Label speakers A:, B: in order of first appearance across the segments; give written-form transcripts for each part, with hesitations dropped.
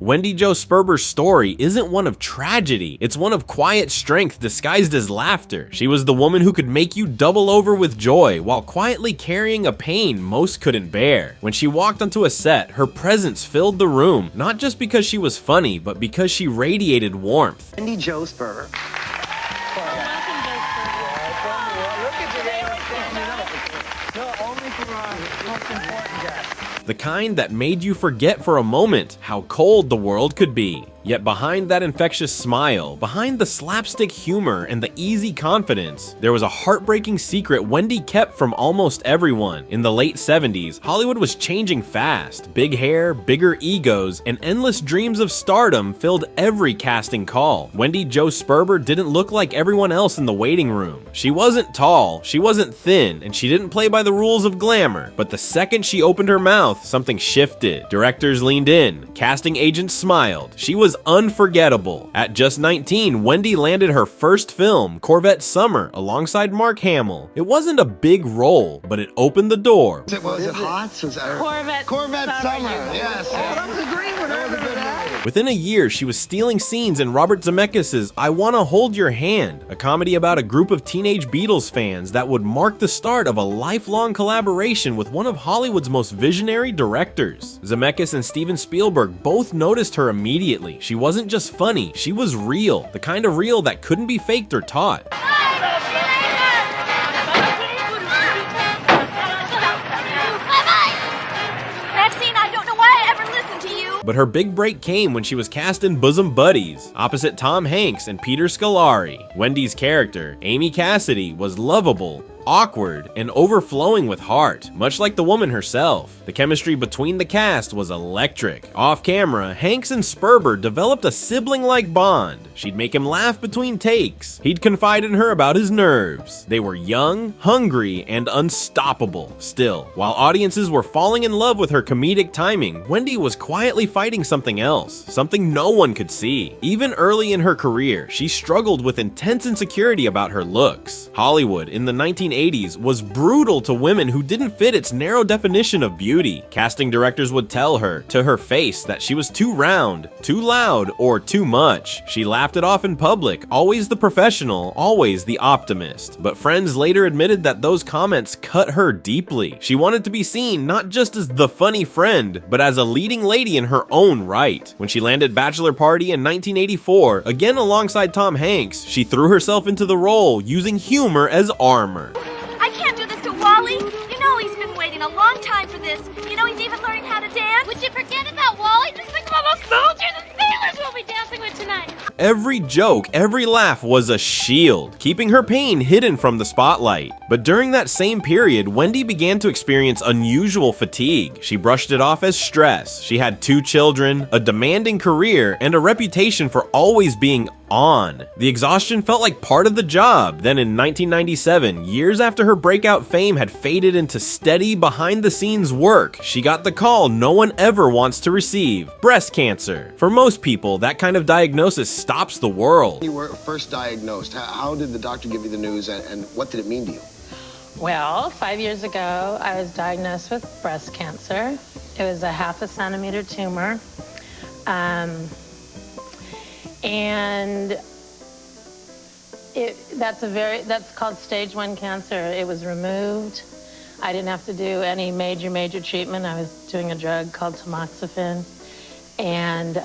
A: Wendie Jo Sperber's story isn't one of tragedy, it's one of quiet strength disguised as laughter. She was the woman who could make you double over with joy while quietly carrying a pain most couldn't bear. When she walked onto a set, her presence filled the room, not just because she was funny, but because she radiated warmth.
B: Wendie Jo Sperber.
A: The kind that made you forget for a moment how cold the world could be. Yet behind that infectious smile, behind the slapstick humor and the easy confidence, there was a heartbreaking secret Wendie kept from almost everyone. In the late 70s, Hollywood was changing fast. Big hair, bigger egos, and endless dreams of stardom filled every casting call. Wendie Jo Sperber didn't look like everyone else in the waiting room. She wasn't tall, she wasn't thin, and she didn't play by the rules of glamour. But the second she opened her mouth, something shifted. Directors leaned in, casting agents smiled. She was unforgettable. At just 19, Wendie landed her first film, Corvette Summer, alongside Mark Hamill. It wasn't a big role, but it opened the door.
B: Was it hot?
C: Corvette Summer.
B: Yes. Oh, that was a great one. I remember that.
A: Within a year, she was stealing scenes in Robert Zemeckis' I Wanna Hold Your Hand, a comedy about a group of teenage Beatles fans that would mark the start of a lifelong collaboration with one of Hollywood's most visionary directors. Zemeckis and Steven Spielberg both noticed her immediately. She wasn't just funny, she was real, the kind of real that couldn't be faked or taught. But her big break came when she was cast in Bosom Buddies, opposite Tom Hanks and Peter Scolari. Wendie's character, Amy Cassidy, was lovable, awkward, and overflowing with heart, much like the woman herself. The chemistry between the cast was electric. Off camera, Hanks and Sperber developed a sibling-like bond. She'd make him laugh between takes. He'd confide in her about his nerves. They were young, hungry, and unstoppable. Still, while audiences were falling in love with her comedic timing, Wendie was quietly fighting something else, something no one could see. Even early in her career, she struggled with intense insecurity about her looks. Hollywood in the 1980s was brutal to women who didn't fit its narrow definition of beauty. Casting directors would tell her to her face that she was too round, too loud, or too much. She laughed it off in public, always the professional, always the optimist. But friends later admitted that those comments cut her deeply. She wanted to be seen not just as the funny friend, but as a leading lady in her own right. When she landed Bachelor Party in 1984, again alongside Tom Hanks, she threw herself into the role, using humor as armor.
D: I can't do this to Wally. You know he's been waiting a long time for this. You know he's even learning how to dance. Would you forget about Wally? Just think about those soldiers and sailors we'll be dancing with tonight.
A: Every joke, every laugh was a shield, keeping her pain hidden from the spotlight. But during that same period, Wendie began to experience unusual fatigue. She brushed it off as stress. She had 2 children, a demanding career, and a reputation for always being on. The exhaustion felt like part of the job. Then in 1997, years after her breakout fame had faded into steady behind-the-scenes work, she got the call no one ever wants to receive: breast cancer. For most people, that kind of diagnosis stops the world.
E: You were first diagnosed. How did the doctor give you the news, and what did it mean to you?
C: Well, 5 years ago, I was diagnosed with breast cancer. It was a 0.5 centimeter tumor. And that's called stage 1 cancer. It was removed. I didn't have to do any major treatment. I was doing a drug called tamoxifen. And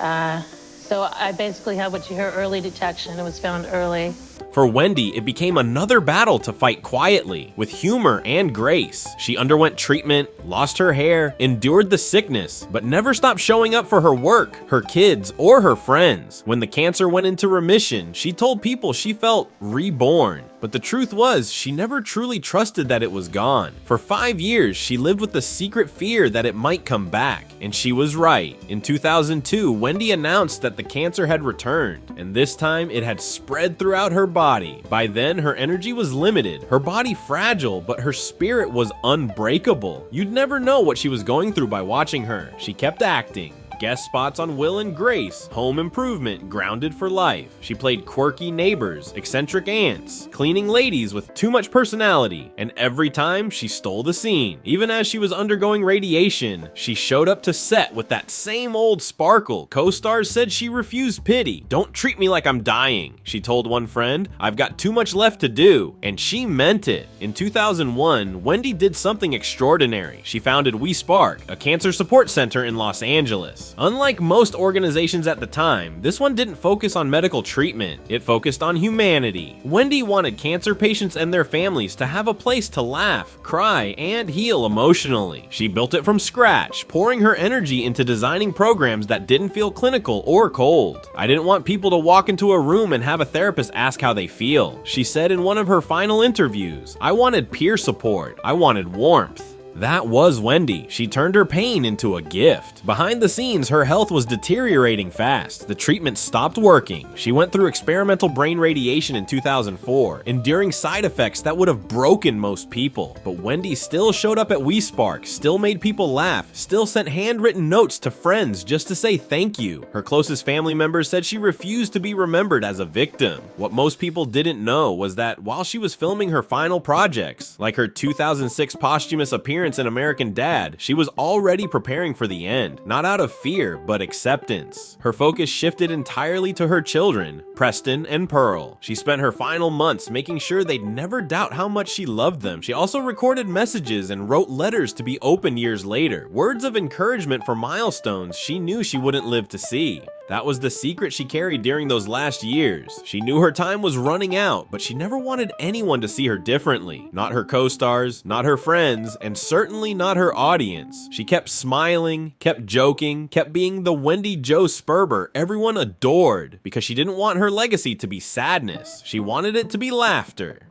C: so I basically had what you hear, early detection. It was found early.
A: For Wendie, it became another battle to fight quietly, with humor and grace. She underwent treatment, lost her hair, endured the sickness, but never stopped showing up for her work, her kids, or her friends. When the cancer went into remission, she told people she felt reborn. But the truth was, she never truly trusted that it was gone. For 5 years, she lived with the secret fear that it might come back. And she was right. In 2002, Wendie announced that the cancer had returned, and this time it had spread throughout her body. By then, her energy was limited, her body fragile, but her spirit was unbreakable. You'd never know what she was going through by watching her. She kept acting, guest spots on Will and Grace, Home Improvement, Grounded for Life. She played quirky neighbors, eccentric aunts, cleaning ladies with too much personality, and every time she stole the scene. Even as she was undergoing radiation, she showed up to set with that same old sparkle. Co-stars said she refused pity. "Don't treat me like I'm dying," she told one friend. "I've got too much left to do," and she meant it. In 2001, Wendie did something extraordinary. She founded We Spark, a cancer support center in Los Angeles. Unlike most organizations at the time, this one didn't focus on medical treatment. It focused on humanity. Wendie wanted cancer patients and their families to have a place to laugh, cry, and heal emotionally. She built it from scratch, pouring her energy into designing programs that didn't feel clinical or cold. "I didn't want people to walk into a room and have a therapist ask how they feel," she said in one of her final interviews. "I wanted peer support. I wanted warmth." That was Wendie. She turned her pain into a gift. Behind the scenes, her health was deteriorating fast. The treatment stopped working. She went through experimental brain radiation in 2004, enduring side effects that would have broken most people. But Wendie still showed up at WeSpark, still made people laugh, still sent handwritten notes to friends just to say thank you. Her closest family members said she refused to be remembered as a victim. What most people didn't know was that while she was filming her final projects, like her 2006 posthumous appearance in American Dad, she was already preparing for the end, not out of fear, but acceptance. Her focus shifted entirely to her children, Preston and Pearl. She spent her final months making sure they'd never doubt how much she loved them. She also recorded messages and wrote letters to be opened years later, words of encouragement for milestones she knew she wouldn't live to see. That was the secret she carried during those last years. She knew her time was running out, but she never wanted anyone to see her differently. Not her co-stars, not her friends, and certainly not her audience. She kept smiling, kept joking, kept being the Wendie Jo Sperber everyone adored, because she didn't want her legacy to be sadness. She wanted it to be laughter.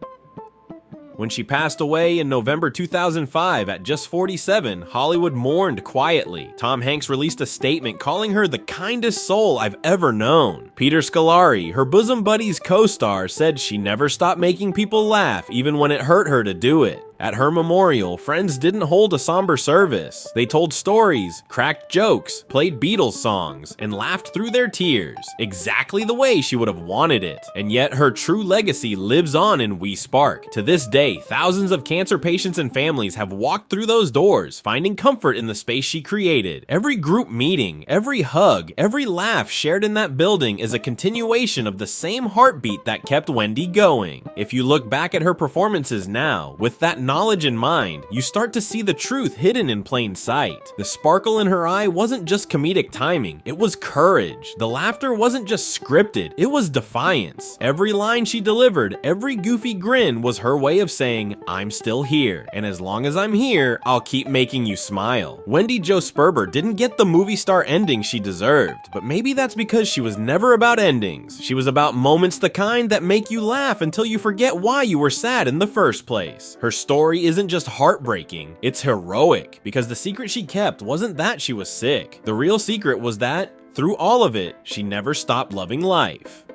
A: When she passed away in November 2005 at just 47, Hollywood mourned quietly. Tom Hanks released a statement calling her the kindest soul I've ever known. Peter Scolari, her bosom buddy's co-star, said she never stopped making people laugh even when it hurt her to do it. At her memorial, friends didn't hold a somber service. They told stories, cracked jokes, played Beatles songs, and laughed through their tears, exactly the way she would have wanted it. And yet her true legacy lives on in We Spark. To this day, thousands of cancer patients and families have walked through those doors, finding comfort in the space she created. Every group meeting, every hug, every laugh shared in that building is a continuation of the same heartbeat that kept Wendie going. If you look back at her performances now, with that knowledge in mind, you start to see the truth hidden in plain sight. The sparkle in her eye wasn't just comedic timing, it was courage. The laughter wasn't just scripted, it was defiance. Every line she delivered, every goofy grin was her way of saying, "I'm still here, and as long as I'm here, I'll keep making you smile." Wendie Jo Sperber didn't get the movie star ending she deserved, but maybe that's because she was never about endings. She was about moments the kind that make you laugh until you forget why you were sad in the first place. Her story isn't just heartbreaking, it's heroic, because the secret she kept wasn't that she was sick. The real secret was that, through all of it, she never stopped loving life.